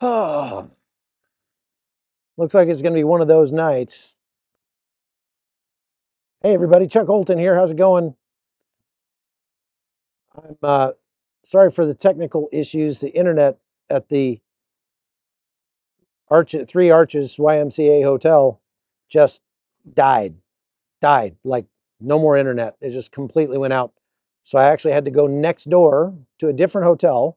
Oh, looks like it's going to be one of those nights. Hey, everybody, Chuck Holton here. How's it going? I'm sorry for the technical issues. The internet at the Three Arches YMCA Hotel just died. Like no more internet. It just completely went out. So I actually had to go next door to a different hotel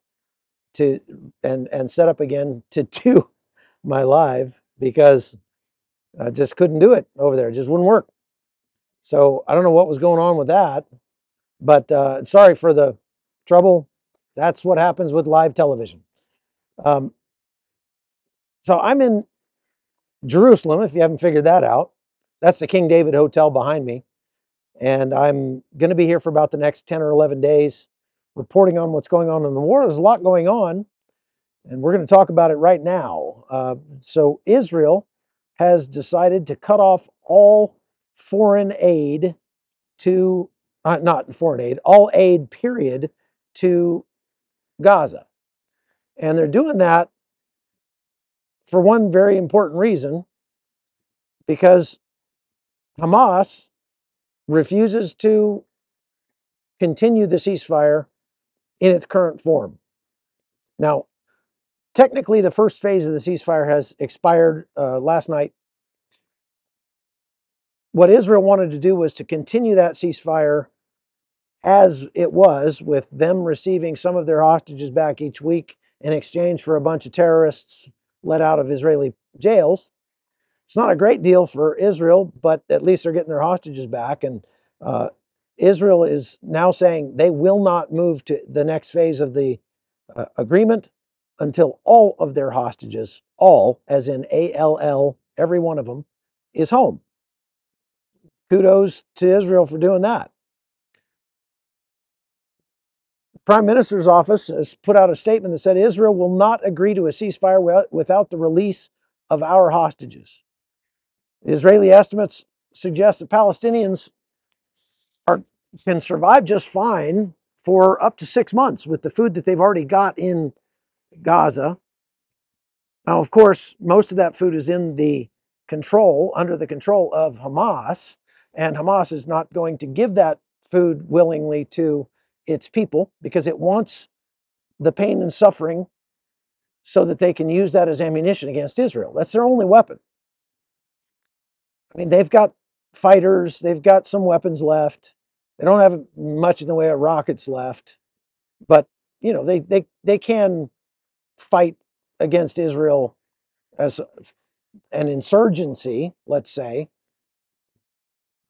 to and set up again to do my live because I just couldn't do it over there. It just wouldn't work. So I don't know what was going on with that, but sorry for the trouble. That's what happens with live television. Um, so I'm in Jerusalem, if you haven't figured that out. That's the King David Hotel behind me. And I'm going to be here for about the next 10 or 11 days reporting on what's going on in the war. There's a lot going on, and we're going to talk about it right now. So Israel has decided to cut off all foreign aid to, not foreign aid, all aid, period, to Gaza. And they're doing that for one very important reason, because Hamas refuses to continue the ceasefire in its current form. Now, technically, the first phase of the ceasefire has expired last night. What Israel wanted to do was to continue that ceasefire as it was, with them receiving some of their hostages back each week in exchange for a bunch of terrorists let out of Israeli jails. It's not a great deal for Israel, but at least they're getting their hostages back. And Israel is now saying they will not move to the next phase of the agreement until all of their hostages, all as in ALL, every one of them, is home. Kudos to Israel for doing that. The Prime Minister's office has put out a statement that said Israel will not agree to a ceasefire without the release of our hostages. The Israeli estimates suggest that Palestinians can survive just fine for up to 6 months with the food that they've already got in Gaza. Now, of course, most of that food is under the control of Hamas, and Hamas is not going to give that food willingly to its people because it wants the pain and suffering so that they can use that as ammunition against Israel. That's their only weapon. I mean, they've got fighters, they've got some weapons left. They don't have much in the way of rockets left, but they can fight against Israel as an insurgency, let's say,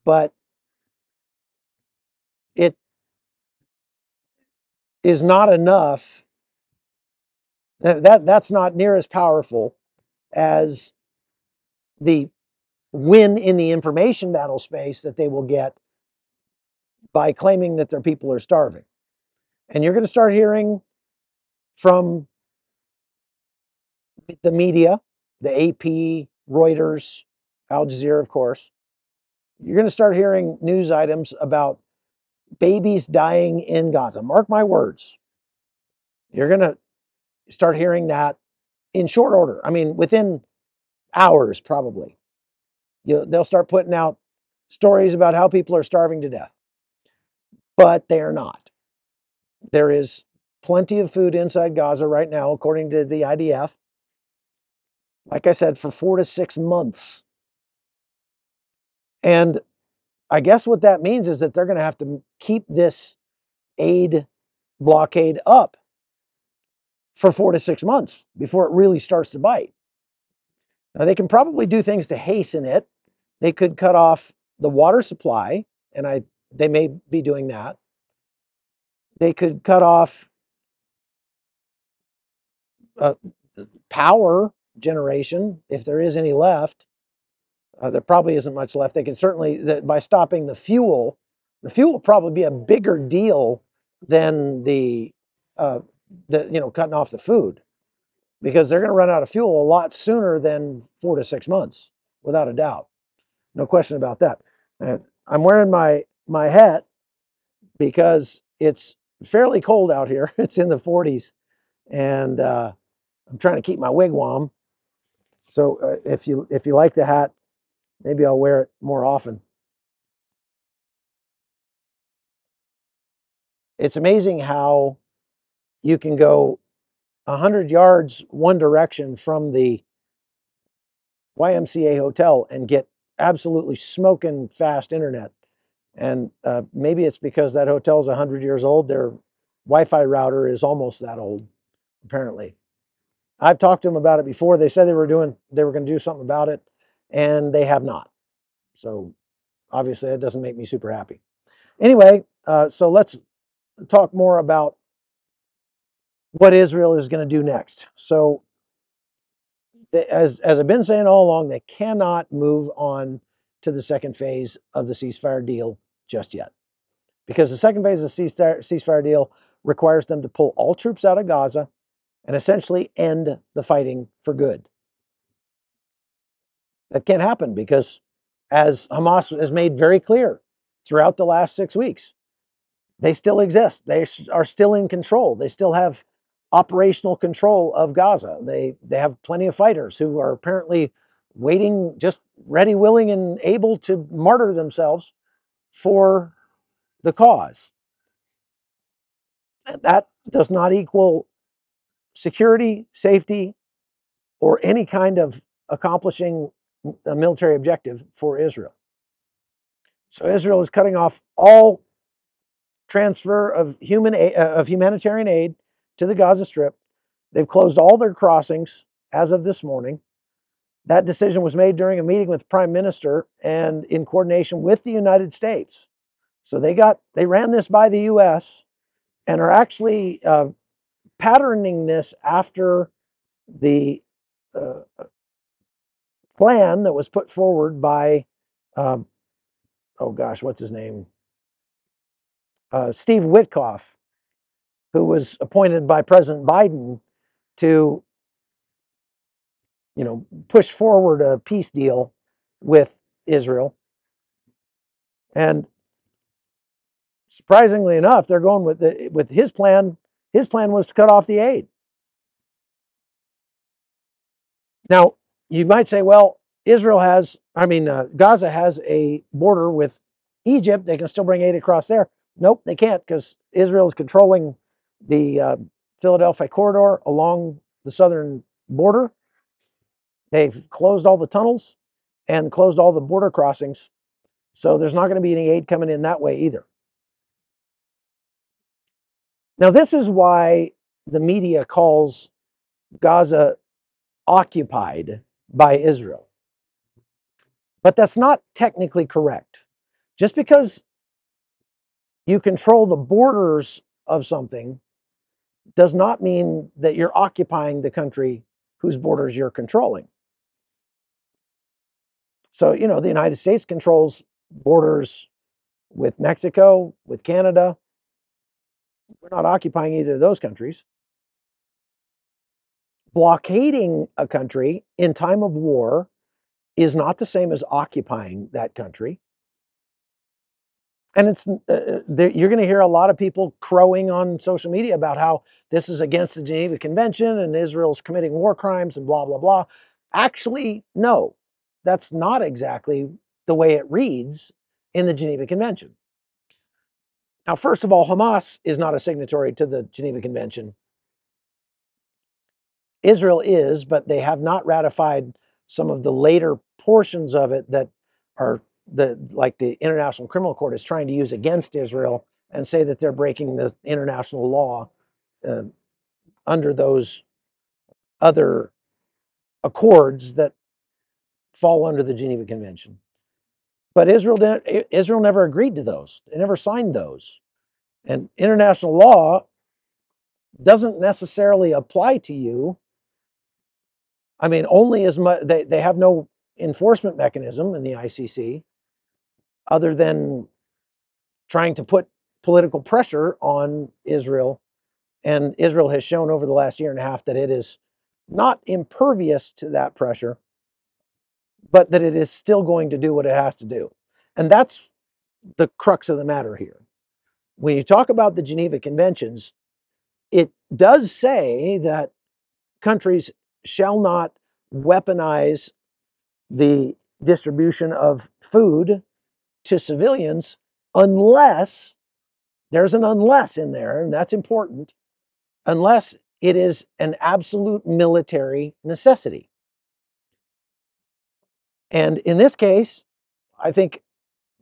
but it is not enough. That's not near as powerful as the win in the information battle space that they will get by claiming that their people are starving. And you're going to start hearing from the media, the AP, Reuters, Al Jazeera, of course. You're going to start hearing news items about babies dying in Gaza. Mark my words. You're going to start hearing that in short order. I mean, within hours, probably. They'll start putting out stories about how people are starving to death. But they are not. There is plenty of food inside Gaza right now, according to the IDF. Like I said, for 4 to 6 months. And I guess what that means is that they're going to have to keep this aid blockade up for 4 to 6 months before it really starts to bite. Now, they can probably do things to hasten it. They could cut off the water supply, and they may be doing that. They could cut off power generation, if there is any left. There probably isn't much left. They can certainly, by stopping the fuel will probably be a bigger deal than the cutting off the food, because they're going to run out of fuel a lot sooner than 4 to 6 months, without a doubt. No question about that. I'm wearing my hat because it's fairly cold out here. It's in the 40s, and I'm trying to keep my wigwam. So if you like the hat, maybe I'll wear it more often. It's amazing how you can go 100 yards one direction from the YMCA hotel and get absolutely smoking fast internet. And maybe it's because that hotel's 100 years old. Their Wi-Fi router is almost that old, apparently. I've talked to them about it before. They said they were going to do something about it, and they have not. So obviously that doesn't make me super happy. Anyway, so let's talk more about what Israel is going to do next. So as I've been saying all along, they cannot move on to the second phase of the ceasefire deal just yet. Because the second phase of the ceasefire deal requires them to pull all troops out of Gaza and essentially end the fighting for good. That can't happen because, as Hamas has made very clear throughout the last 6 weeks, they still exist. They are still in control. They still have operational control of Gaza. They have plenty of fighters who are apparently waiting, just ready, willing, and able to martyr themselves for the cause. That does not equal security, safety, or any kind of accomplishing a military objective for Israel. So Israel is cutting off all transfer of humanitarian aid to the Gaza Strip. They've closed all their crossings as of this morning. That decision was made during a meeting with the Prime Minister and in coordination with the United States. So they ran this by the U.S. and are actually patterning this after the uh, plan that was put forward by, oh gosh, what's his name? Steve Witkoff, who was appointed by President Biden to, push forward a peace deal with Israel. And surprisingly enough, they're going with his plan. His plan was to cut off the aid. Now, you might say, well, Gaza has a border with Egypt. They can still bring aid across there. Nope, they can't because Israel is controlling the Philadelphia corridor along the southern border. They've closed all the tunnels and closed all the border crossings. So there's not going to be any aid coming in that way either. Now, this is why the media calls Gaza occupied by Israel. But that's not technically correct. Just because you control the borders of something does not mean that you're occupying the country whose borders you're controlling. So, the United States controls borders with Mexico, with Canada. We're not occupying either of those countries. Blockading a country in time of war is not the same as occupying that country. And you're going to hear a lot of people crowing on social media about how this is against the Geneva Convention and Israel's committing war crimes and blah, blah, blah. Actually, no, that's not exactly the way it reads in the Geneva Convention. Now, first of all, Hamas is not a signatory to the Geneva Convention. Israel is, but they have not ratified some of the later portions of it that are like the International Criminal Court is trying to use against Israel and say that they're breaking the international law under those other accords that fall under the Geneva Convention. But Israel never agreed to those. They never signed those. And international law doesn't necessarily apply to you. I mean, only as much, they have no enforcement mechanism in the ICC other than trying to put political pressure on Israel. And Israel has shown over the last year and a half that it is not impervious to that pressure, but that it is still going to do what it has to do. And that's the crux of the matter here. When you talk about the Geneva Conventions, it does say that countries shall not weaponize the distribution of food to civilians unless there's an unless in there, and that's important, unless it is an absolute military necessity. And in this case, I think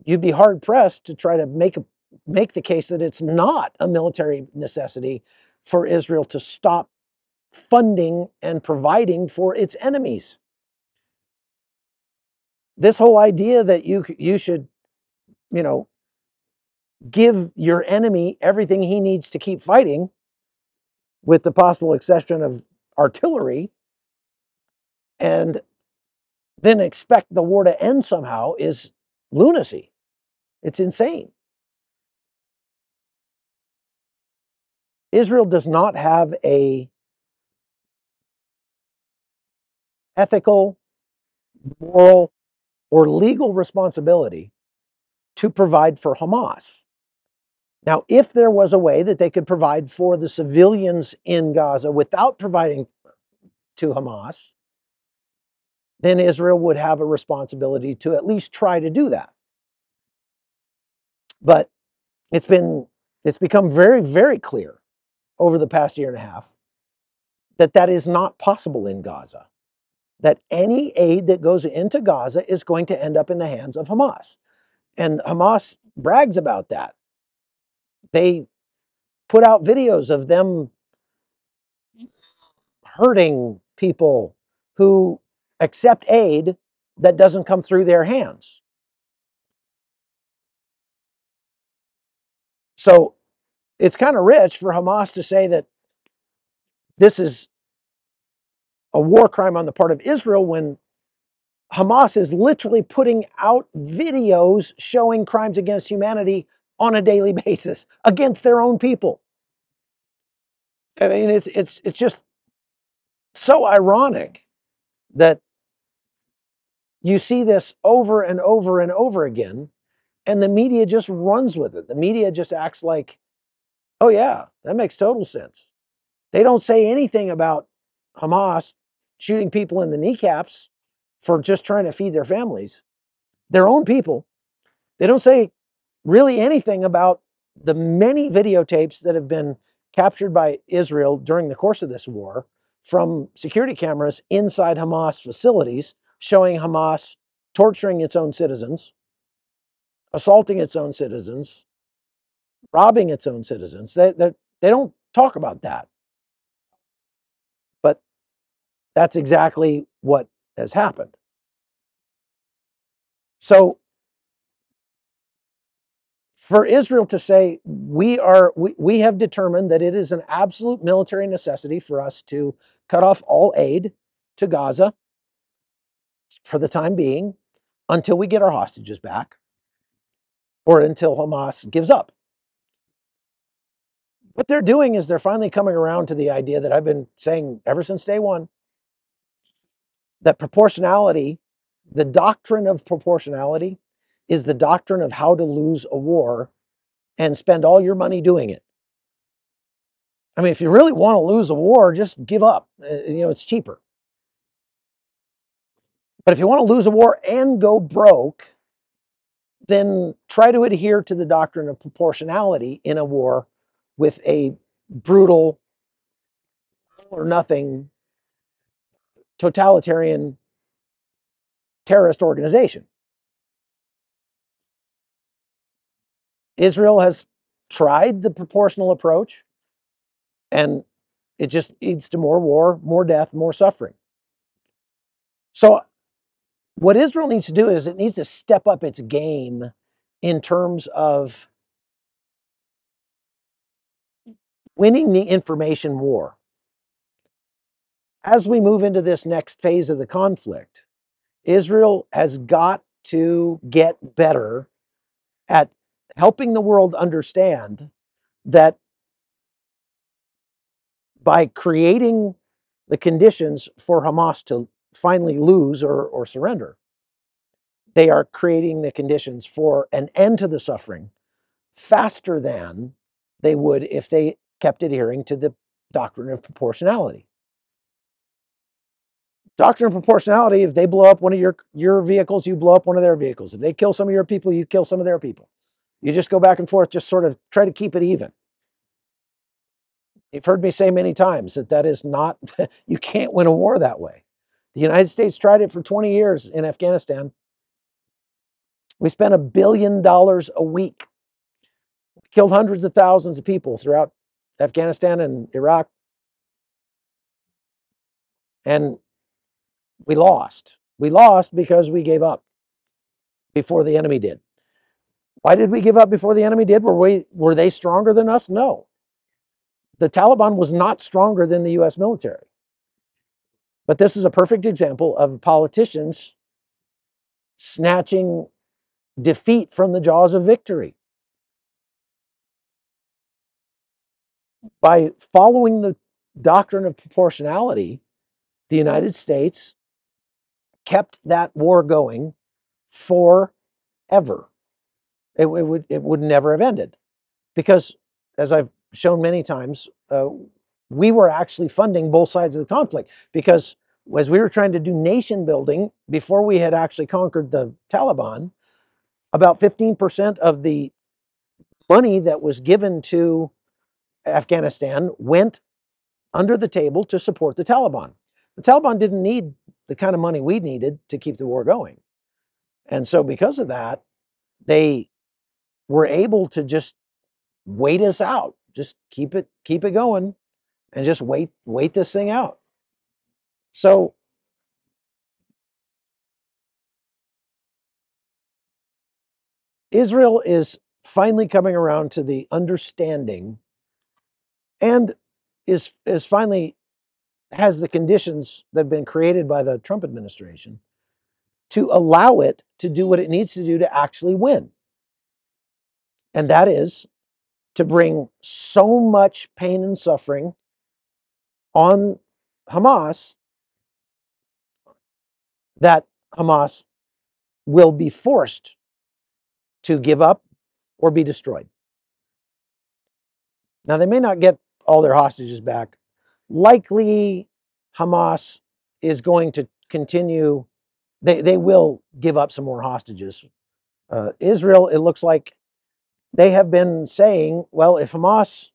you'd be hard pressed to try to make the case that it's not a military necessity for Israel to stop funding and providing for its enemies. This whole idea that you should, you know, give your enemy everything he needs to keep fighting, with the possible exception of artillery, and then expect the war to end somehow, is lunacy. It's insane. Israel does not have a ethical, moral, or legal responsibility to provide for Hamas. Now, if there was a way that they could provide for the civilians in Gaza without providing to Hamas, then Israel would have a responsibility to at least try to do that. But it's become very, very clear over the past year and a half that that is not possible in Gaza. That any aid that goes into Gaza is going to end up in the hands of Hamas. And Hamas brags about that. They put out videos of them hurting people who accept aid that doesn't come through their hands. So it's kind of rich for Hamas to say that this is a war crime on the part of Israel when Hamas is literally putting out videos showing crimes against humanity on a daily basis against their own people. I mean, it's just so ironic that you see this over and over and over again, and the media just runs with it. The media just acts like, oh yeah, that makes total sense. They don't say anything about Hamas shooting people in the kneecaps for just trying to feed their families, their own people. They don't say really anything about the many videotapes that have been captured by Israel during the course of this war from security cameras inside Hamas facilities, showing Hamas torturing its own citizens, assaulting its own citizens, robbing its own citizens. They don't talk about that. But that's exactly what has happened. So for Israel to say we have determined that it is an absolute military necessity for us to cut off all aid to Gaza for the time being until we get our hostages back or until Hamas gives up. What they're doing is they're finally coming around to the idea that I've been saying ever since day one, that proportionality, the doctrine of proportionality, is the doctrine of how to lose a war and spend all your money doing it. I mean, if you really want to lose a war, just give up. It's cheaper. But if you want to lose a war and go broke, then try to adhere to the doctrine of proportionality in a war with a brutal or nothing totalitarian terrorist organization. Israel has tried the proportional approach, and it just leads to more war, more death, more suffering. So what Israel needs to do is it needs to step up its game in terms of winning the information war. As we move into this next phase of the conflict, Israel has got to get better at helping the world understand that by creating the conditions for Hamas to finally lose or surrender, they are creating the conditions for an end to the suffering faster than they would if they kept adhering to the doctrine of proportionality. Doctrine of proportionality, if they blow up one of your vehicles, you blow up one of their vehicles. If they kill some of your people, you kill some of their people. You just go back and forth, just sort of try to keep it even. You've heard me say many times that is not, you can't win a war that way. The United States tried it for 20 years in Afghanistan. We spent $1 billion a week, killed hundreds of thousands of people throughout Afghanistan and Iraq, and we lost. We lost because we gave up before the enemy did. Why did we give up before the enemy did? Were they stronger than us? No. The Taliban was not stronger than the US military. But this is a perfect example of politicians snatching defeat from the jaws of victory. By following the doctrine of proportionality, the United States kept that war going forever. It would never have ended. Because, as I've shown many times, we were actually funding both sides of the conflict. Because as we were trying to do nation building, before we had actually conquered the Taliban, about 15% of the money that was given to Afghanistan went under the table to support the Taliban. The Taliban didn't need the kind of money we needed to keep the war going. And so because of that, they were able to just wait us out, just keep it going, and just wait this thing out. So Israel is finally coming around to the understanding, and is finally has the conditions that have been created by the Trump administration to allow it to do what it needs to do to actually win. And that is to bring so much pain and suffering on Hamas that Hamas will be forced to give up or be destroyed. Now, they may not get all their hostages back. Likely, Hamas is going to continue. They will give up some more hostages. Israel, it looks like they have been saying, well, if Hamas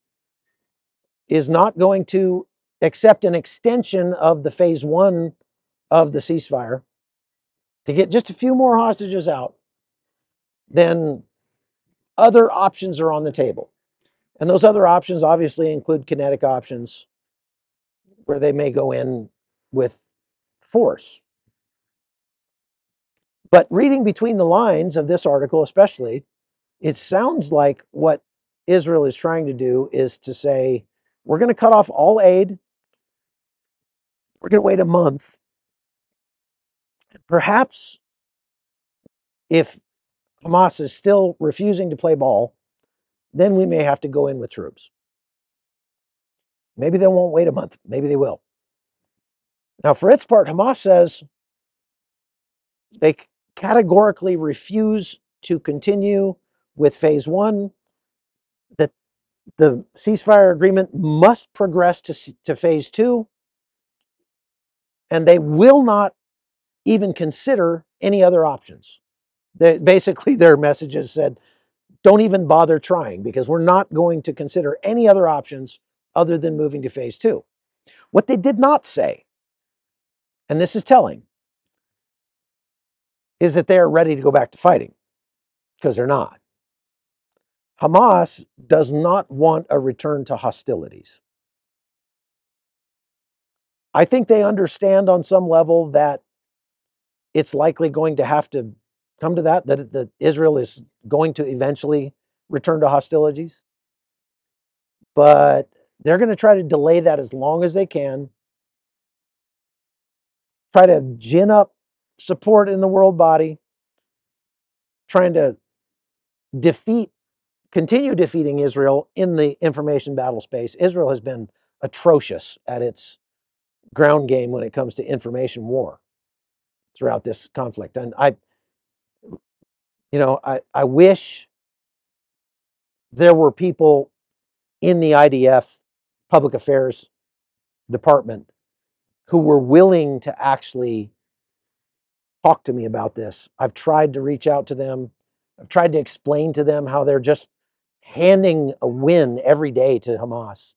is not going to accept an extension of the phase 1 of the ceasefire to get just a few more hostages out, then other options are on the table. And those other options obviously include kinetic options, where they may go in with force. But reading between the lines of this article especially, it sounds like what Israel is trying to do is to say, we're going to cut off all aid. We're going to wait a month. Perhaps if Hamas is still refusing to play ball, then we may have to go in with troops. Maybe they won't wait a month. Maybe they will. Now, for its part, Hamas says they categorically refuse to continue with phase 1, that the ceasefire agreement must progress to phase 2, and they will not even consider any other options. Basically, their messages said, don't even bother trying, because we're not going to consider any other options other than moving to phase 2. What they did not say, and this is telling, is that they are ready to go back to fighting, because they're not. Hamas does not want a return to hostilities. I think they understand on some level that it's likely going to have to come to that Israel is going to eventually return to hostilities. But they're going to try to delay that as long as they can, try to gin up support in the world body, trying to continue defeating Israel in the information battle space. Israel has been atrocious at its ground game when it comes to information war throughout this conflict. And I wish there were people in the IDF public affairs department who were willing to actually talk to me about this. I've tried to reach out to them. I've tried to explain to them how they're just handing a win every day to Hamas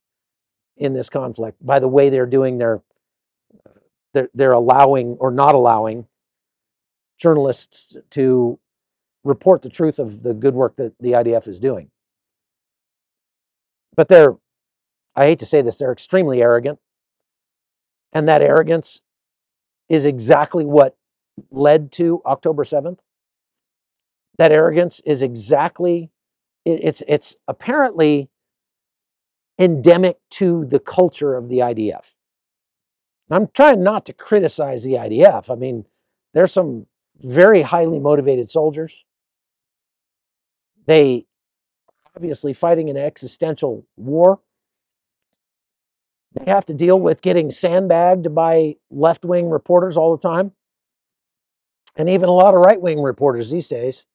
in this conflict by the way they're doing they're allowing or not allowing journalists to report the truth of the good work that the IDF is doing. But I hate to say this, they're extremely arrogant. And that arrogance is exactly what led to October 7th. That arrogance is exactly, it's apparently endemic to the culture of the IDF. I'm trying not to criticize the IDF. I mean, there's some very highly motivated soldiers. They obviously fighting an existential war. They have to deal with getting sandbagged by left-wing reporters all the time, and even a lot of right-wing reporters these days.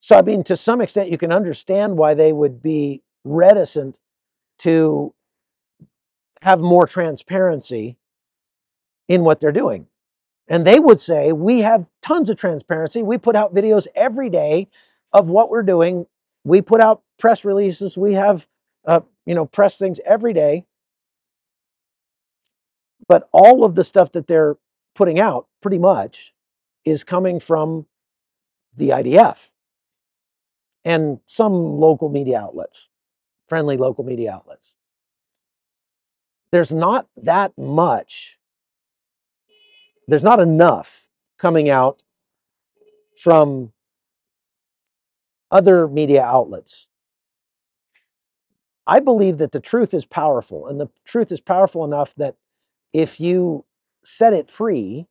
So, I mean, to some extent, you can understand why they would be reticent to have more transparency in what they're doing. And they would say, we have tons of transparency. We put out videos every day of what we're doing. We put out press releases. We have, press things every day. But all of the stuff that they're putting out, pretty much, is coming from the IDF and some local media outlets, friendly local media outlets. There's not that much, there's not enough coming out from other media outlets. I believe that the truth is powerful, and the truth is powerful enough that if you set it free,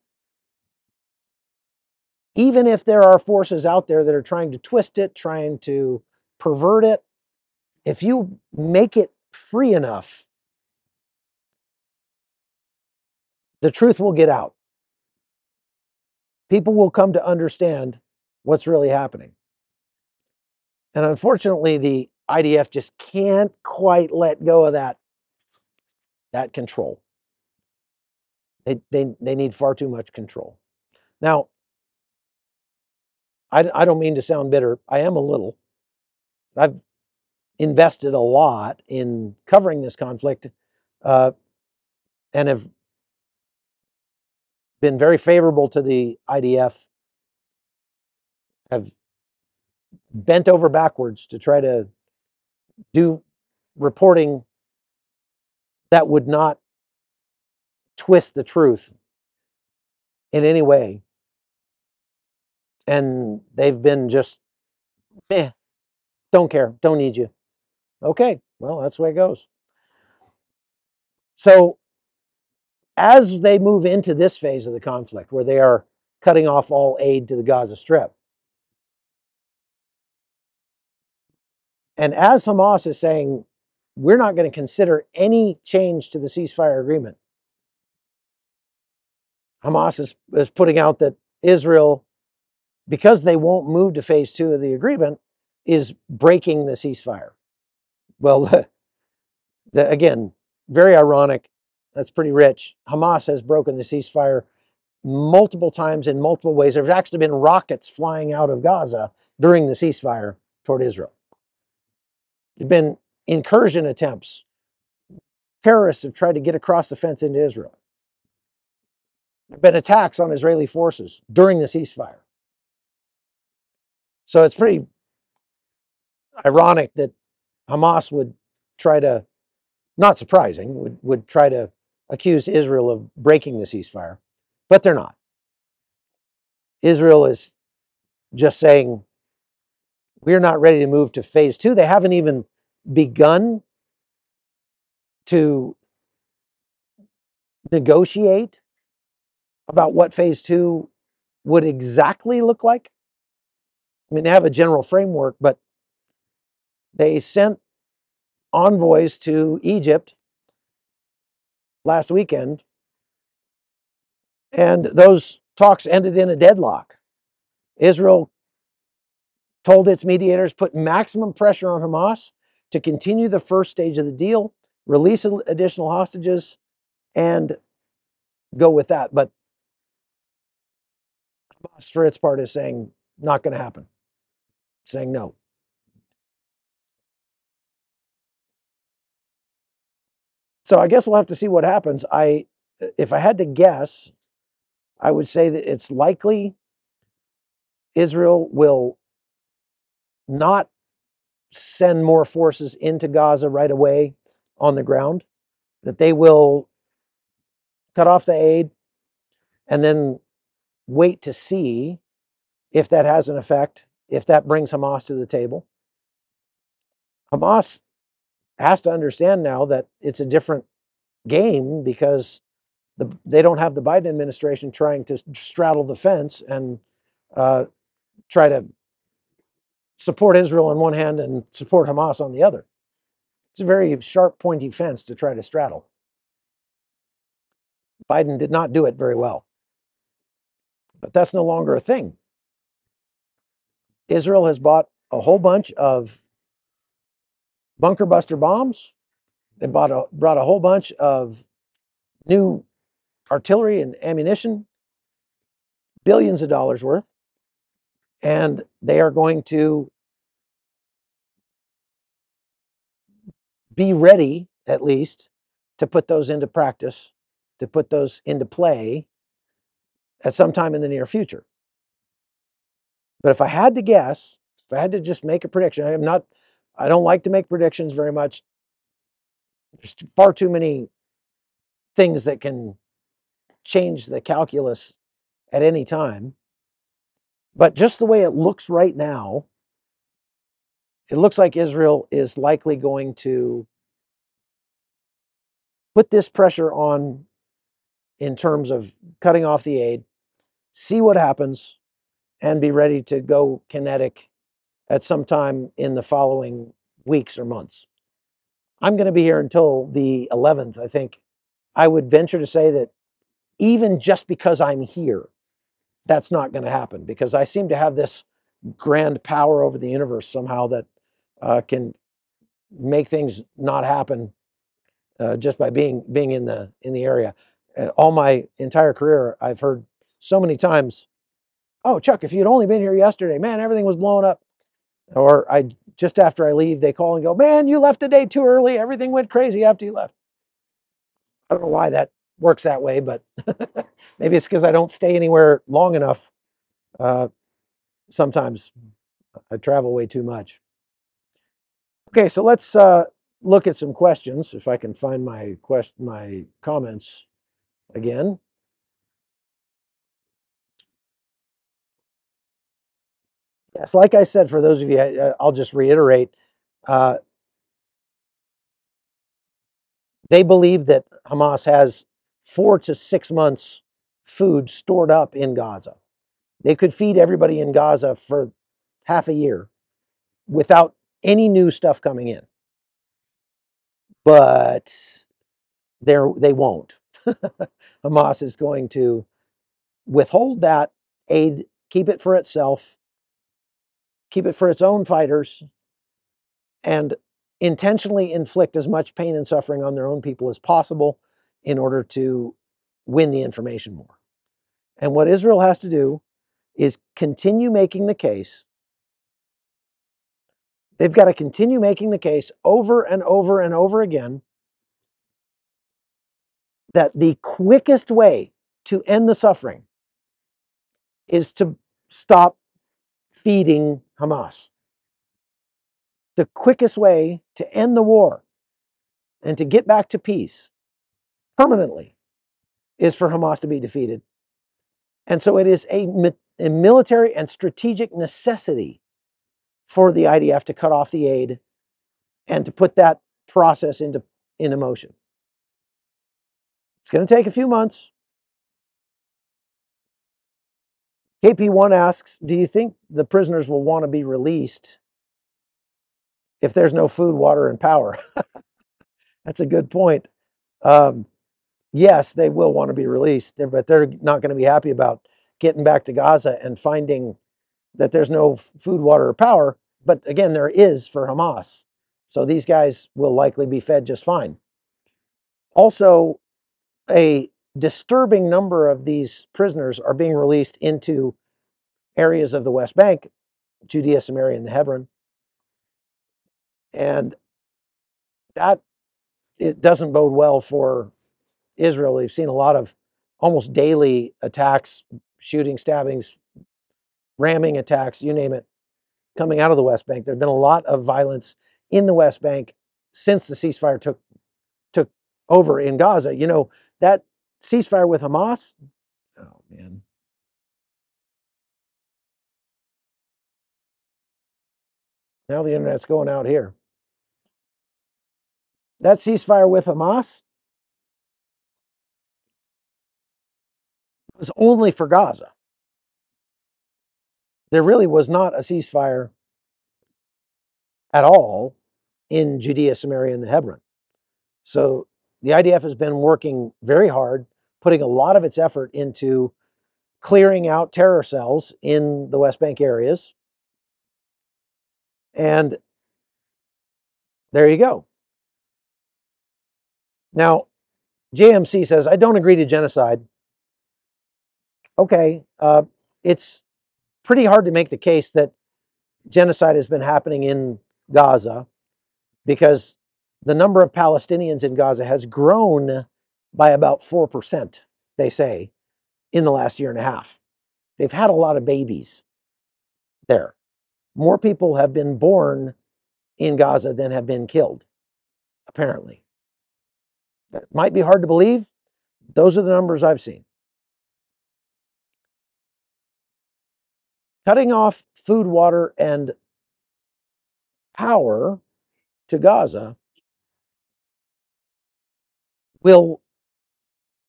even if there are forces out there that are trying to twist it, trying to pervert it, if you make it free enough, the truth will get out. People will come to understand what's really happening. And unfortunately, the IDF just can't quite let go of that control. They need far too much control. Now, I don't mean to sound bitter. I am a little. I've invested a lot in covering this conflict and have been very favorable to the IDF, have bent over backwards to try to do reporting that would not twist the truth in any way. And they've been just, don't care, don't need you. Okay, well, that's the way it goes. So as they move into this phase of the conflict, where they are cutting off all aid to the Gaza Strip, and as Hamas is saying, we're not going to consider any change to the ceasefire agreement, Hamas is putting out that Israel, because they won't move to phase 2 of the agreement, is breaking the ceasefire. Well, again, very ironic. That's pretty rich. Hamas has broken the ceasefire multiple times in multiple ways. There's actually been rockets flying out of Gaza during the ceasefire toward Israel. There have been incursion attempts. Terrorists have tried to get across the fence into Israel. There have been attacks on Israeli forces during the ceasefire. So it's pretty ironic that Hamas would try to, not surprising, would try to accuse Israel of breaking the ceasefire, but they're not. Israel is just saying, we're not ready to move to phase 2. They haven't even begun to negotiate about what phase 2 would exactly look like. I mean, they have a general framework, but they sent envoys to Egypt last weekend, and those talks ended in a deadlock. Israel told its mediators, put maximum pressure on Hamas to continue the first stage of the deal, release additional hostages, and go with that. But Hamas, for its part, is saying not going to happen, saying no. So I guess we'll have to see what happens. If I had to guess, I would say that it's likely Israel will not send more forces into Gaza right away on the ground, that they will cut off the aid and then wait to see if that has an effect, if that brings Hamas to the table. Hamas has to understand now that it's a different game because they don't have the Biden administration trying to straddle the fence and try to support Israel on one hand and support Hamas on the other. It's a very sharp, pointy fence to try to straddle. Biden did not do it very well. But that's no longer a thing. Israel has bought a whole bunch of bunker buster bombs. They brought a whole bunch of new artillery and ammunition, billions of dollars worth. And they are going to be ready, at least, to put those into practice, to put those into play at some time in the near future. But if I had to guess, if I had to just make a prediction, I don't like to make predictions very much. There's far too many things that can change the calculus at any time. But just the way it looks right now, it looks like Israel is likely going to put this pressure on in terms of cutting off the aid, see what happens, and be ready to go kinetic at some time in the following weeks or months. I'm going to be here until the 11th, I think. I would venture to say that even just because I'm here, that's not going to happen because I seem to have this grand power over the universe somehow that can make things not happen just by being in the area. All my entire career, I've heard so many times, "Oh, Chuck, if you'd only been here yesterday, man, everything was blowing up." Or I just after I leave, they call and go, "Man, you left a day too early. Everything went crazy after you left." I don't know why that works that way, but maybe it's because I don't stay anywhere long enough. Uh, Sometimes I travel way too much. Okay, so let's look at some questions. If I can find my comments again. Yes, like I said, for those of you, I'll just reiterate. Uh, they believe that Hamas has 4 to 6 months food stored up in Gaza. They could feed everybody in Gaza for half a year without any new stuff coming in. But they won't. Hamas is going to withhold that aid, keep it for itself, keep it for its own fighters, and intentionally inflict as much pain and suffering on their own people as possible in order to win the information war. And what Israel has to do is continue making the case. They've got to continue making the case over and over and over again that the quickest way to end the suffering is to stop feeding Hamas. The quickest way to end the war and to get back to peace permanently is for Hamas to be defeated. And so it is a military and strategic necessity for the IDF to cut off the aid and to put that process into motion. It's going to take a few months. KP1 asks, do you think the prisoners will want to be released if there's no food, water, and power? That's a good point. Yes, they will want to be released, but they're not going to be happy about getting back to Gaza and finding that there's no food, water, or power. But again, there is for Hamas. So these guys will likely be fed just fine. Also, a disturbing number of these prisoners are being released into areas of the West Bank, Judea, Samaria, and the Hebron. And that, it doesn't bode well for Israel. We've seen a lot of almost daily attacks, shooting, stabbings, ramming attacks, you name it, coming out of the West Bank. There's been a lot of violence in the West Bank since the ceasefire took over in Gaza. You know, that ceasefire with Hamas, oh man. Now the internet's going out here. That ceasefire with Hamas was only for Gaza. There really was not a ceasefire at all in Judea, Samaria, and the Hebron. So the IDF has been working very hard, putting a lot of its effort into clearing out terror cells in the West Bank areas. And there you go. Now, JMC says, I don't agree to genocide. Okay, it's pretty hard to make the case that genocide has been happening in Gaza because the number of Palestinians in Gaza has grown by about 4%, they say, in the last year and a half. They've had a lot of babies there. More people have been born in Gaza than have been killed, apparently. That might be hard to believe. Those are the numbers I've seen. Cutting off food, water, and power to Gaza will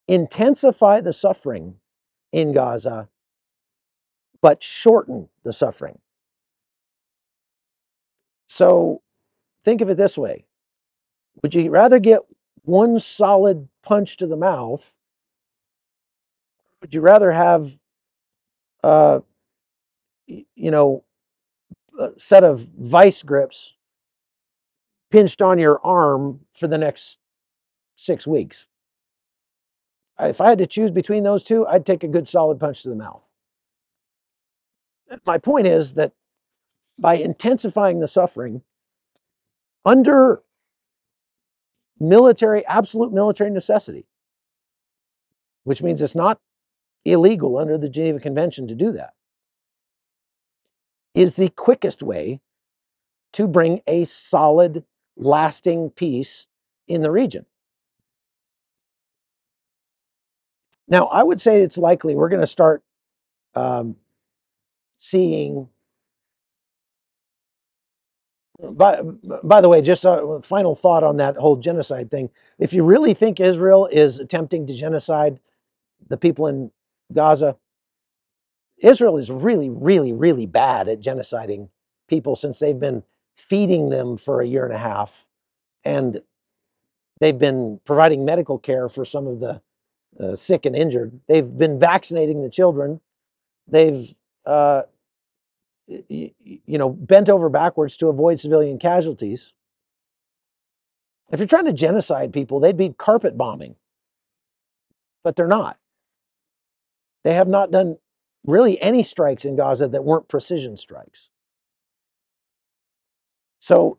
intensify the suffering in Gaza, but shorten the suffering. So think of it this way. Would you rather get one solid punch to the mouth? Would you rather have, uh, you know, a set of vice grips pinched on your arm for the next 6 weeks? If I had to choose between those two, I'd take a good solid punch to the mouth. My point is that by intensifying the suffering under absolute military necessity, which means it's not illegal under the Geneva Convention to do that, is the quickest way to bring a solid, lasting peace in the region. Now, I would say it's likely we're going to start seeing. By the way, just a final thought on that whole genocide thing. If you really think Israel is attempting to genocide the people in Gaza, Israel is really, really, really bad at genociding people since they've been feeding them for a year and a half. And they've been providing medical care for some of the sick and injured. They've been vaccinating the children. They've, bent over backwards to avoid civilian casualties. If you're trying to genocide people, they'd be carpet bombing, but they're not. They have not done really any strikes in Gaza that weren't precision strikes. So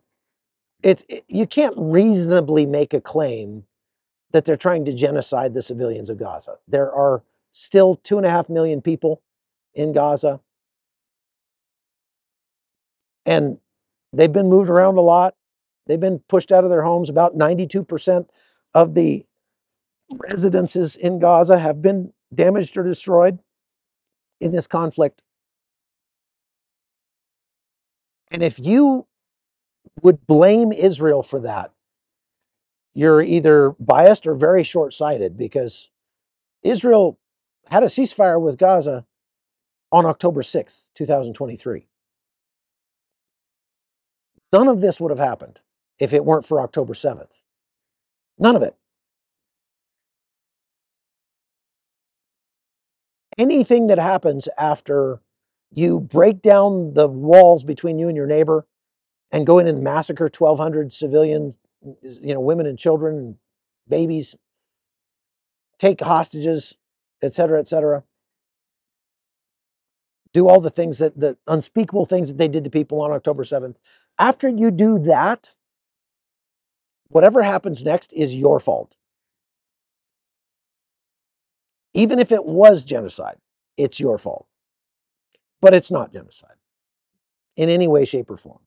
you can't reasonably make a claim that they're trying to genocide the civilians of Gaza. There are still 2.5 million people in Gaza, and they've been moved around a lot. They've been pushed out of their homes. About 92% of the residences in Gaza have been damaged or destroyed in this conflict. And if you would blame Israel for that, you're either biased or very short-sighted, because Israel had a ceasefire with Gaza on October 6th, 2023. None of this would have happened if it weren't for October 7th. None of it. Anything that happens after you break down the walls between you and your neighbor and go in and massacre 1,200 civilians, women and children and babies, take hostages, etc., etc., do all the things the unspeakable things that they did to people on October 7th. After you do that, whatever happens next is your fault. Even if it was genocide, it's your fault. But it's not genocide in any way, shape, or form.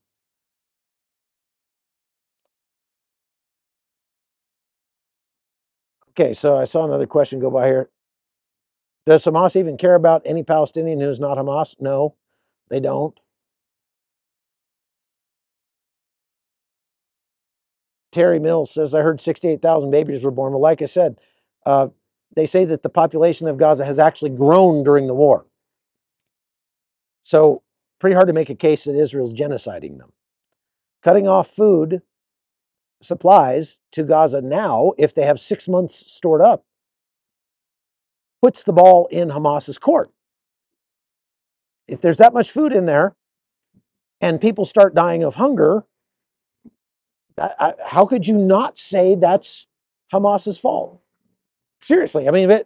Okay, so I saw another question go by here. Does Hamas even care about any Palestinian who's not Hamas? No, they don't. Terry Mills says, I heard 68,000 babies were born. Well, like I said, uh, they say that the population of Gaza has actually grown during the war. So pretty hard to make a case that Israel's genociding them. Cutting off food supplies to Gaza now, if they have 6 months stored up, puts the ball in Hamas's court. If there's that much food in there and people start dying of hunger, how could you not say that's Hamas's fault? Seriously, I mean,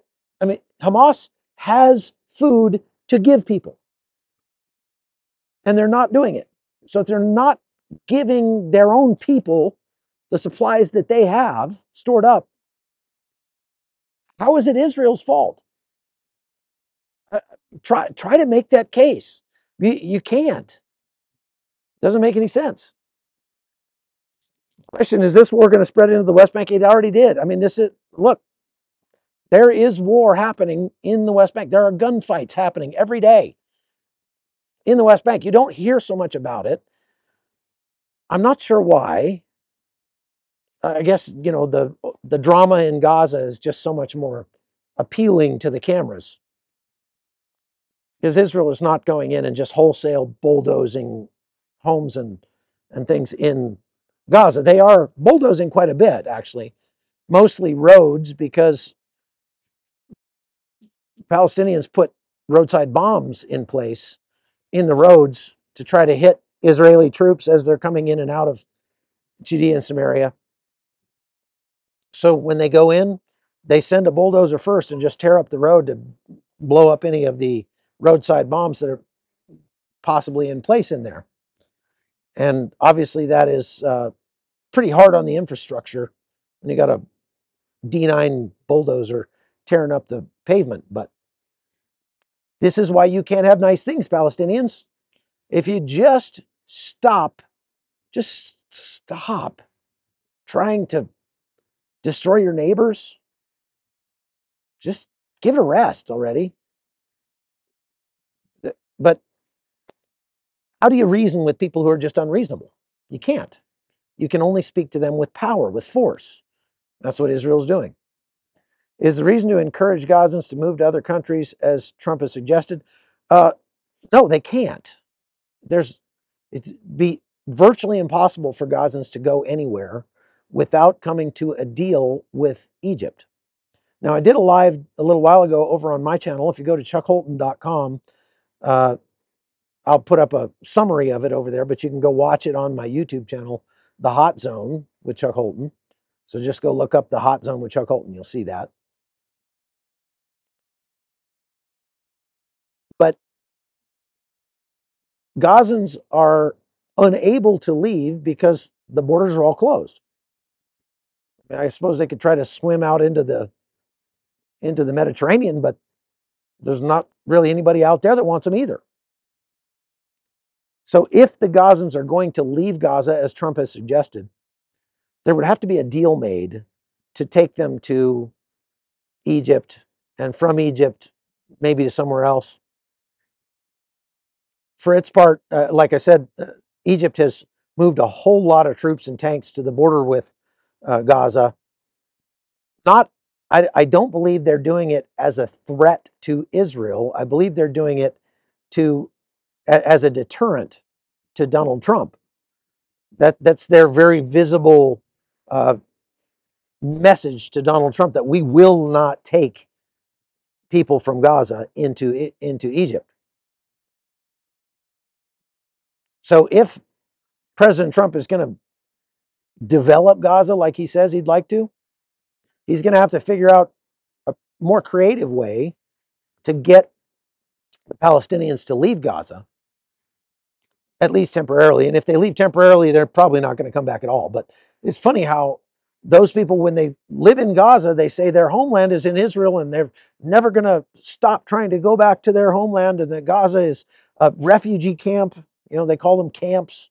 Hamas has food to give people, and they're not doing it. So if they're not giving their own people the supplies that they have stored up, how is it Israel's fault? Try to make that case. You can't. Doesn't make any sense. Question, is this war going to spread into the West Bank? It already did. I mean, look, there is war happening in the West Bank. There are gunfights happening every day in the West Bank. You don't hear so much about it. I'm not sure why. I guess, the drama in Gaza is just so much more appealing to the cameras, because Israel is not going in and just wholesale bulldozing homes and things in Gaza. They are bulldozing quite a bit, actually, mostly roads, because Palestinians put roadside bombs in place in the roads to try to hit Israeli troops as they're coming in and out of Judea and Samaria. So when they go in, they send a bulldozer first and just tear up the road to blow up any of the roadside bombs that are possibly in place in there. And obviously that is pretty hard on the infrastructure when you got a D9 bulldozer tearing up the pavement. But this is why you can't have nice things, Palestinians. If you just stop trying to destroy your neighbors, just give it a rest already. But how do you reason with people who are just unreasonable? You can't. You can only speak to them with power, with force. That's what Israel's doing. Is the reason to encourage Gazans to move to other countries, as Trump has suggested? No, they can't. It'd be virtually impossible for Gazans to go anywhere without coming to a deal with Egypt. Now, I did a live a little while ago over on my channel. If you go to chuckholton.com, I'll put up a summary of it over there, but you can go watch it on my YouTube channel, The Hot Zone with Chuck Holton. So just go look up The Hot Zone with Chuck Holton. You'll see that. But Gazans are unable to leave because the borders are all closed. I suppose they could try to swim out into the Mediterranean, but there's not really anybody out there that wants them either. So if the Gazans are going to leave Gaza, as Trump has suggested, there would have to be a deal made to take them to Egypt, and from Egypt, maybe to somewhere else. For its part, like I said, Egypt has moved a whole lot of troops and tanks to the border with Gaza. I don't believe they're doing it as a threat to Israel. I believe they're doing it as a deterrent to Donald Trump. That's their very visible message to Donald Trump, that we will not take people from Gaza into Egypt. So if President Trump is going to develop Gaza like he says he'd like to, he's going to have to figure out more creative way to get the Palestinians to leave Gaza, at least temporarily. And if they leave temporarily, they're probably not going to come back at all. But it's funny how those people, when they live in Gaza, they say their homeland is in Israel and they're never going to stop trying to go back to their homeland, and that Gaza is a refugee camp. You know, they call them camps.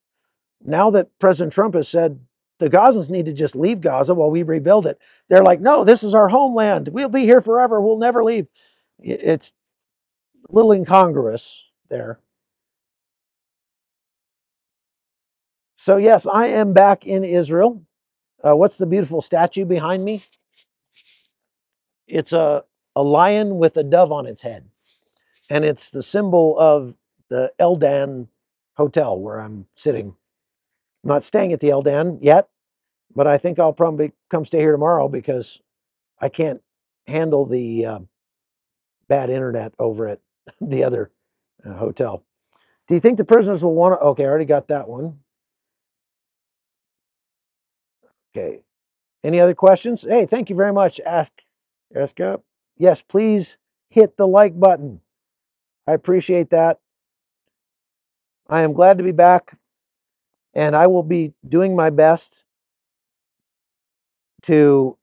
Now that President Trump has said the Gazans need to just leave Gaza while we rebuild it, they're like, no, this is our homeland. We'll be here forever. We'll never leave. It's a little incongruous there. So, yes, I am back in Israel. What's the beautiful statue behind me? It's a lion with a dove on its head. And it's the symbol of the Eldan Hotel where I'm sitting. I'm not staying at the Eldan yet, but I think I'll probably come stay here tomorrow because I can't handle the bad internet over at the other hotel. Do you think the prisoners will want to? Okay, I already got that one. Okay. Any other questions? Hey, thank you very much. Ask up. Yes, please hit the like button. I appreciate that. I am glad to be back, and I will be doing my best to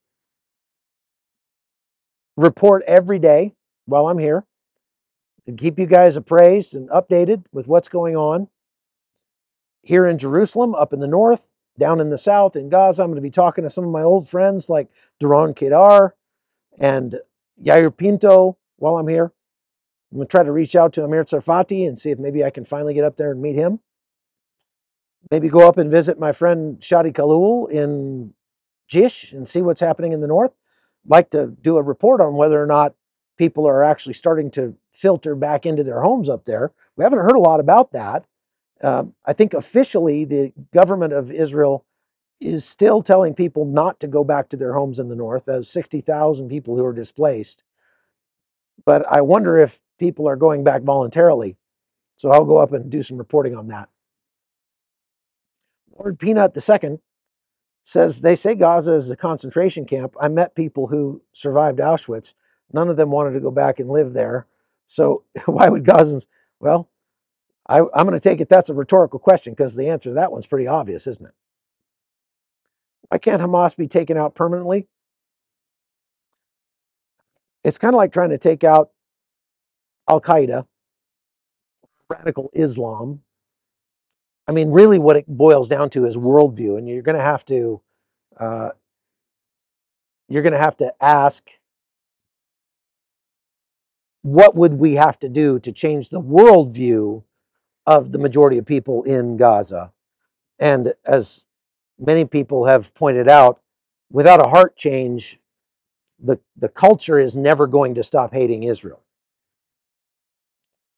report every day while I'm here to keep you guys appraised and updated with what's going on here in Jerusalem, up in the north, down in the south, in Gaza. I'm going to be talking to some of my old friends like Duran Kedar and Yair Pinto while I'm here. I'm going to try to reach out to Amir Tsarfati and see if maybe I can finally get up there and meet him. Maybe go up and visit my friend Shadi Kalul in Jish and see what's happening in the north. Like to do a report on whether or not people are actually starting to filter back into their homes up there. We haven't heard a lot about that. I think officially the government of Israel is still telling people not to go back to their homes in the north. There's 60,000 people who are displaced. But I wonder if people are going back voluntarily. So I'll go up and do some reporting on that. Lord Peanut II says, they say Gaza is a concentration camp. I met people who survived Auschwitz. None of them wanted to go back and live there. So why would Gazans? Well, I'm going to take it that's a rhetorical question because the answer to that one's pretty obvious, isn't it? Why can't Hamas be taken out permanently? It's kind of like trying to take out Al Qaeda, radical Islam. I mean, really, what it boils down to is worldview, and uh, you're going to have to ask, what would we have to do to change the worldview of the majority of people in Gaza? And as many people have pointed out, without a heart change, the culture is never going to stop hating Israel.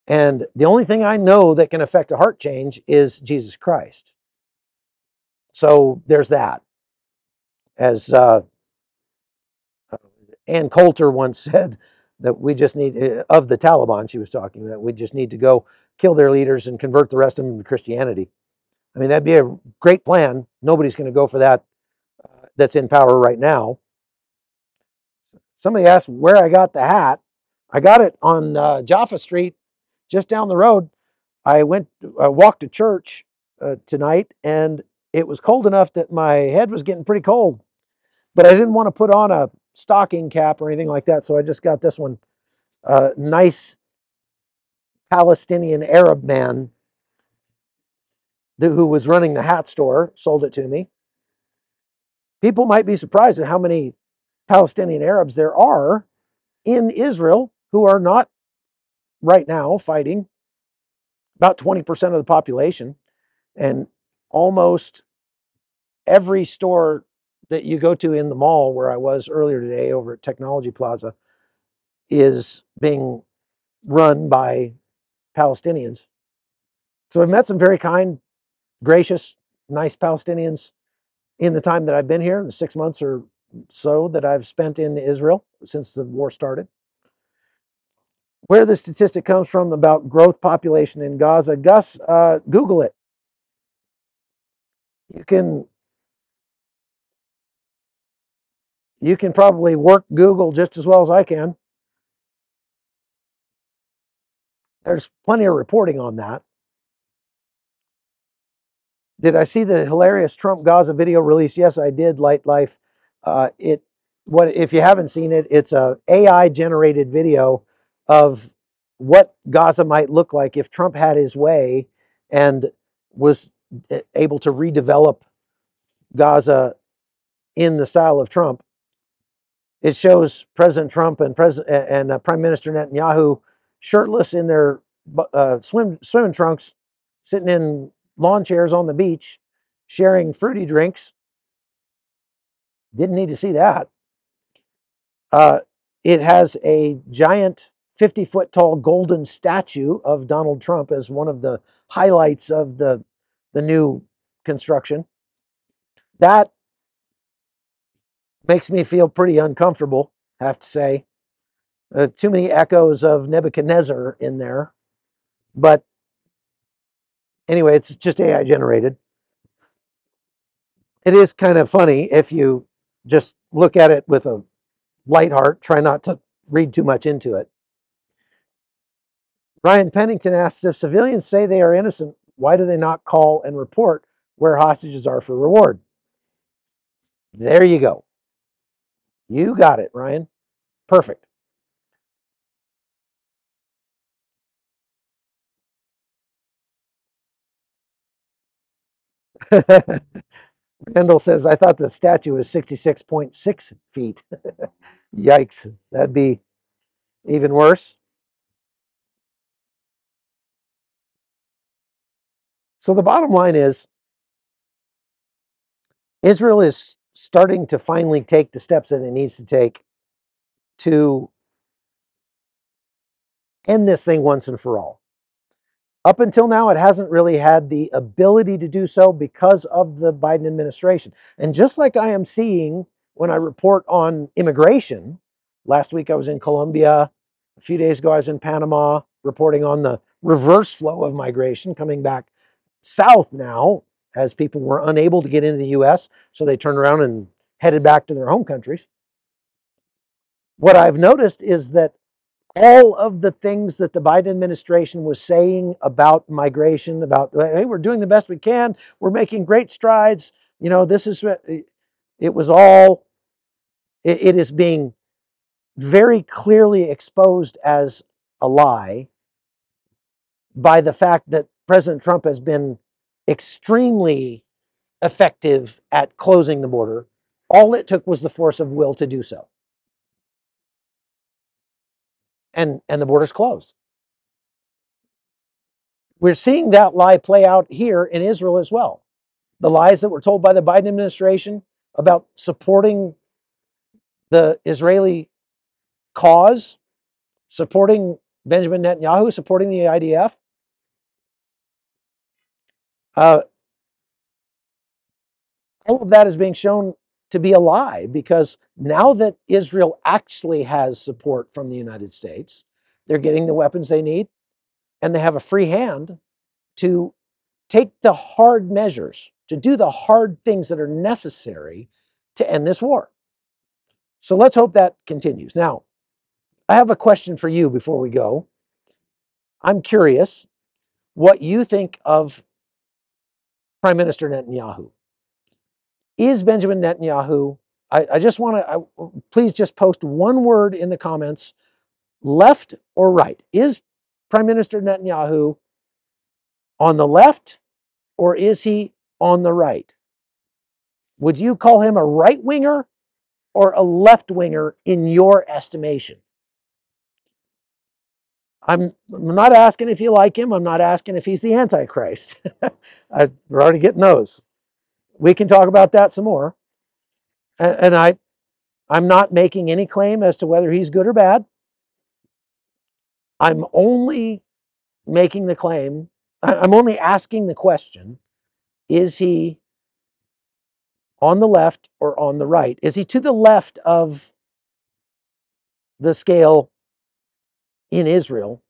And the only thing I know that can affect a heart change is Jesus Christ. So there's that. As Ann Coulter once said, that we just need, of the Taliban, she was talking about, we just need to go kill their leaders and convert the rest of them to Christianity. I mean, that'd be a great plan. Nobody's going to go for that that's in power right now. Somebody asked where I got the hat. I got it on Jaffa Street, just down the road. I walked to church tonight, and it was cold enough that my head was getting pretty cold. But I didn't want to put on a stocking cap or anything like that, so I just got this one. Nice Palestinian Arab man who was running the hat store sold it to me. People might be surprised at how many Palestinian Arabs there are in Israel who are not right now fighting. About 20% of the population, and almost every store that you go to in the mall where I was earlier today over at Technology Plaza is being run by Palestinians. So I've met some very kind, gracious, nice Palestinians in the time that I've been here, the 6 months or so that I've spent in Israel since the war started. Where the statistic comes from about growth population in Gaza, Gus, Google it. You can probably work Google just as well as I can. There's plenty of reporting on that. Did I see the hilarious Trump Gaza video released? Yes, I did. Light Life. What if you haven't seen it? It's a AI generated video of what Gaza might look like if Trump had his way and was able to redevelop Gaza in the style of Trump. It shows President Trump and Prime Minister Netanyahu shirtless in their swimming trunks, sitting in lawn chairs on the beach, sharing fruity drinks. Didn't need to see that. Uh, it has a giant 50-foot tall golden statue of Donald Trump as one of the highlights of the new construction. That makes me feel pretty uncomfortable, I have to say. Too many echoes of Nebuchadnezzar in there. But anyway, it's just AI generated. It is kind of funny if you just look at it with a light heart, try not to read too much into it. Ryan Pennington asks, if civilians say they are innocent, why do they not call and report where hostages are for reward? There you go. You got it, Ryan. Perfect. Randall says, I thought the statue was 66.6 feet. Yikes. That'd be even worse. So the bottom line is Israel is starting to finally take the steps that it needs to take to end this thing once and for all. Up until now, it hasn't really had the ability to do so because of the Biden administration. And just like I am seeing when I report on immigration, last week I was in Colombia, a few days ago I was in Panama, reporting on the reverse flow of migration coming back south now as people were unable to get into the US, so they turned around and headed back to their home countries. What I've noticed is that all of the things that the Biden administration was saying about migration, about, hey, we're doing the best we can, we're making great strides, this is, it was all, it is being very clearly exposed as a lie by the fact that President Trump has been extremely effective at closing the border. All it took was the force of will to do so. And the border's closed. We're seeing that lie play out here in Israel as well. The lies that were told by the Biden administration about supporting the Israeli cause, supporting Benjamin Netanyahu, supporting the IDF. Uh, all of that is being shown to be a lie because now that Israel actually has support from the United States, they're getting the weapons they need and they have a free hand to take the hard measures, to do the hard things that are necessary to end this war. So let's hope that continues. Now, I have a question for you before we go. I'm curious what you think of Prime Minister Netanyahu. Is Benjamin Netanyahu, I just want to, please just post one word in the comments, left or right. Is Prime Minister Netanyahu on the left or is he on the right? Would you call him a right winger or a left winger in your estimation? I'm not asking if you like him. I'm not asking if he's the Antichrist. We're already getting those. We can talk about that some more. And I'm not making any claim as to whether he's good or bad. I'm only making the claim, I'm only asking the question, is he on the left or on the right? Is he to the left of the scale in Israel?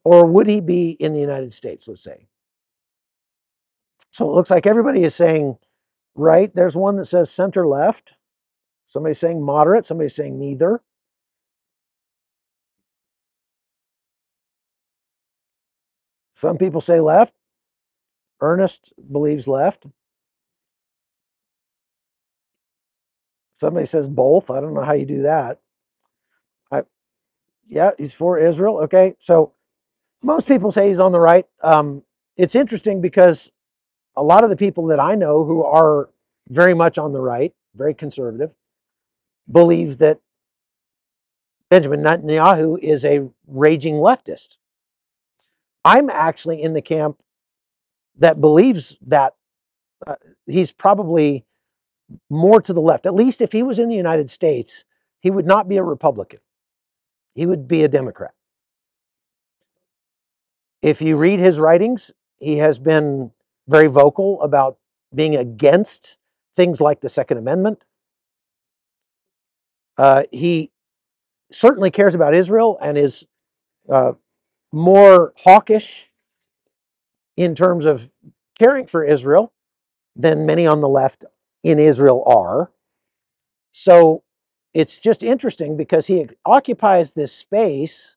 Or would he be in the United States, let's say? So it looks like everybody is saying right. There's one that says center left. Somebody's saying moderate. Somebody's saying neither. Some people say left. Ernest believes left. Somebody says both. I don't know how you do that. I, yeah, he's for Israel. Okay, so most people say he's on the right. It's interesting because a lot of the people that I know who are very much on the right, very conservative, believe that Benjamin Netanyahu is a raging leftist. I'm actually in the camp that believes that he's probably more to the left. At least if he was in the United States, he would not be a Republican. He would be a Democrat. If you read his writings, he has been very vocal about being against things like the Second Amendment. He certainly cares about Israel and is uh, more hawkish in terms of caring for Israel than many on the left in Israel are. So it's just interesting because he occupies this space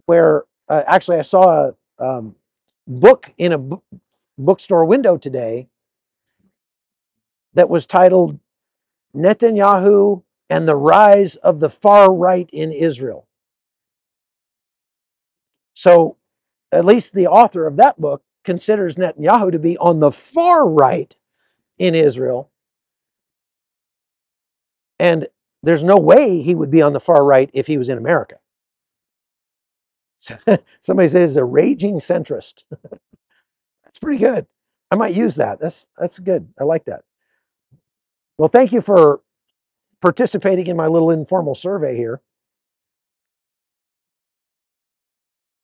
where actually I saw a book in a bookstore window today that was titled Netanyahu and the Rise of the Far Right in Israel. So at least the author of that book considers Netanyahu to be on the far right in Israel. And there's no way he would be on the far right if he was in America. Somebody says he's a raging centrist. That's pretty good. I might use that. That's good. I like that. Well, thank you for participating in my little informal survey here.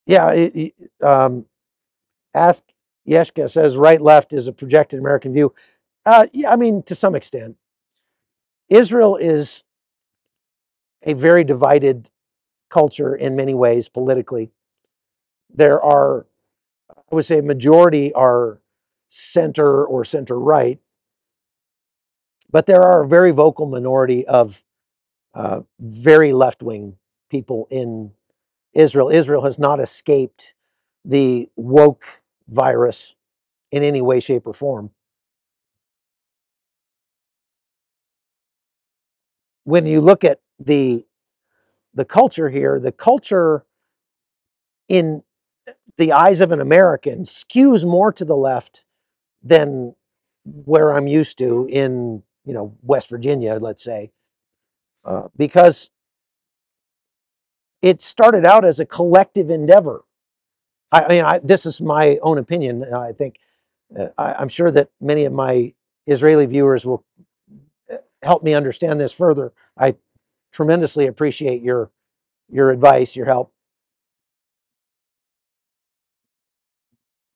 Yeah, Ask Yeshka says right left is a projected American view. Yeah, I mean, to some extent. Israel is a very divided culture in many ways politically. There are, I would say, majority are center or center right, but there are a very vocal minority of very left wing people in Israel. Israel has not escaped the woke virus in any way, shape, or form. When you look at the culture here, the culture in the eyes of an American skews more to the left than where I'm used to in West Virginia, let's say, because it started out as a collective endeavor. I mean, this is my own opinion. I think I'm sure that many of my Israeli viewers will help me understand this further. I tremendously appreciate your advice, your help.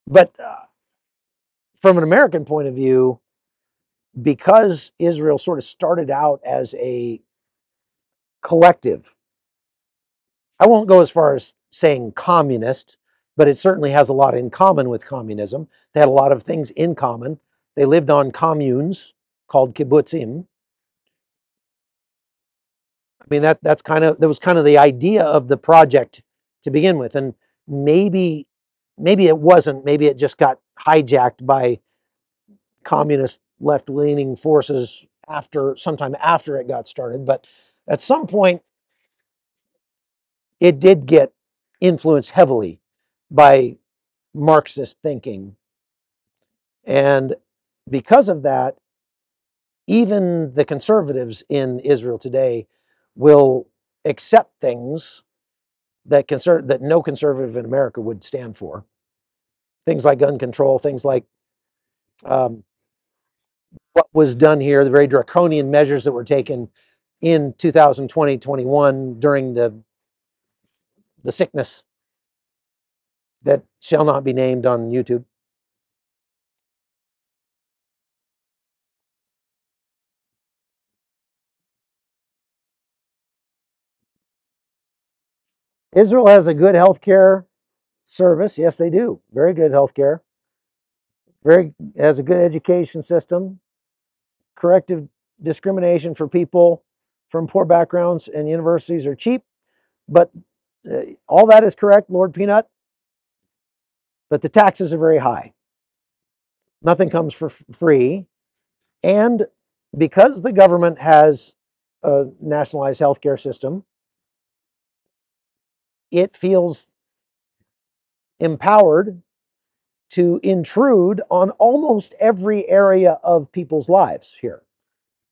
But from an American point of view, because Israel sort of started out as a collective, I won't go as far as saying communist, but it certainly has a lot in common with communism. They had a lot of things in common. They lived on communes called kibbutzim. I mean, that was kind of the idea of the project to begin with. And maybe it wasn't. Maybe it just got hijacked by communist left-leaning forces sometime after it got started. But at some point, it did get influenced heavily by Marxist thinking. And because of that, even the conservatives in Israel today will accept things that no conservative in America would stand for. Things like gun control, things like um, what was done here, the very draconian measures that were taken in 2020, 21 during the sickness that shall not be named on YouTube. Israel has a good healthcare service. Yes, they do. Very good healthcare. Very has a good education system. Corrective discrimination for people from poor backgrounds and universities are cheap. But all that is correct, Lord Peanut. but the taxes are very high. Nothing comes for free. And because the government has a nationalized healthcare system, it feels empowered to intrude on almost every area of people's lives here.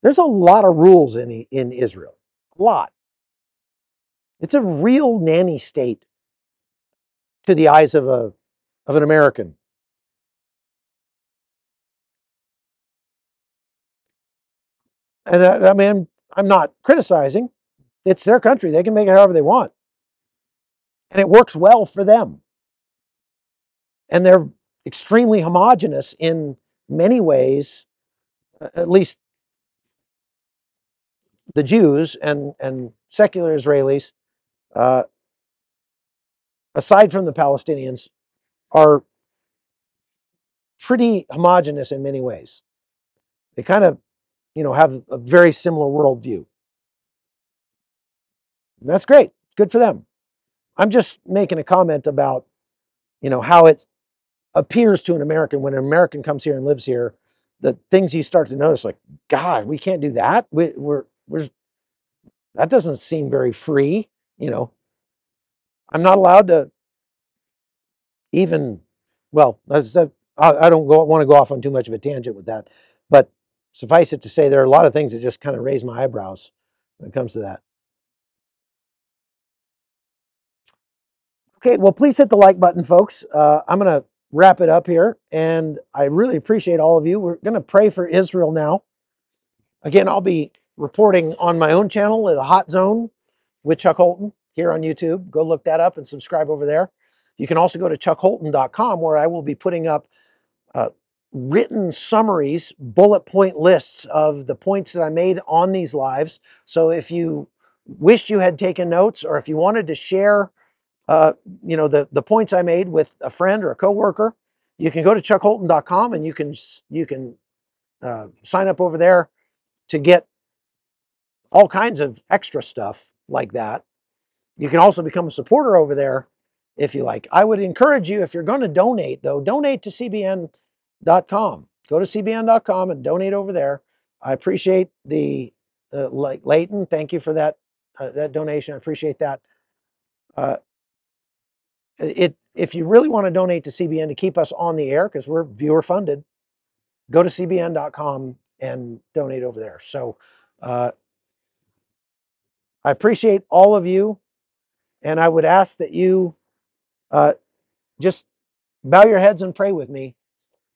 There's a lot of rules in Israel. A lot. It's a real nanny state to the eyes of an American. And I mean, I'm not criticizing. It's their country. They can make it however they want. And it works well for them. And they're extremely homogenous in many ways, at least the Jews and secular Israelis, uh, aside from the Palestinians, are pretty homogenous in many ways. They kind of, have a very similar worldview. And that's great. Good for them. I'm just making a comment about, how it appears to an American when an American comes here and lives here, the things you start to notice, like, God, we can't do that. We're that doesn't seem very free. I'm not allowed to even, well, I don't want to go off on too much of a tangent with that, but suffice it to say, there are a lot of things that just kind of raise my eyebrows when it comes to that. Okay, well, please hit the like button, folks. I'm going to wrap it up here, and I really appreciate all of you. We're going to pray for Israel now. Again, I'll be reporting on my own channel, The Hot Zone with Chuck Holton here on YouTube. Go look that up and subscribe over there. You can also go to chuckholton.com, where I will be putting up written summaries, bullet point lists of the points that I made on these lives. So if you wished you had taken notes, or if you wanted to share the points I made with a friend or a coworker, you can go to chuckholton.com, and you can sign up over there to get all kinds of extra stuff like that. You can also become a supporter over there if you like. I would encourage you, if you're going to donate, though, donate to CBN.com. Go to CBN.com and donate over there. I appreciate the Leighton. Thank you for that donation. I appreciate that. If you really want to donate to CBN to keep us on the air, because we're viewer funded, go to CBN.com and donate over there. So I appreciate all of you, and I would ask that you just bow your heads and pray with me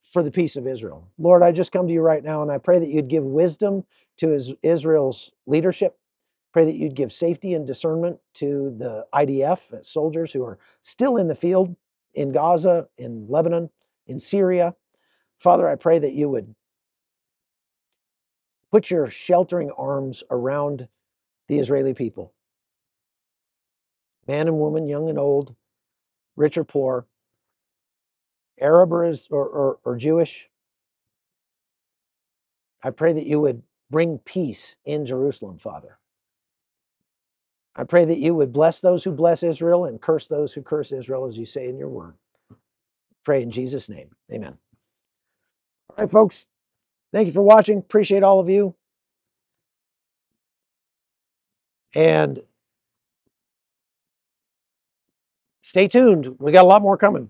for the peace of Israel. Lord, I just come to you right now, and I pray that you'd give wisdom to Israel's leadership. Pray that you'd give safety and discernment to the IDF soldiers who are still in the field in Gaza, in Lebanon, in Syria. Father, I pray that you would put your sheltering arms around the Israeli people, man and woman, young and old, rich or poor, Arab or Jewish. I pray that you would bring peace in Jerusalem, Father. I pray that you would bless those who bless Israel and curse those who curse Israel, as you say in your word. Pray in Jesus' name. Amen. All right, folks. Thank you for watching. Appreciate all of you. And stay tuned. We got a lot more coming.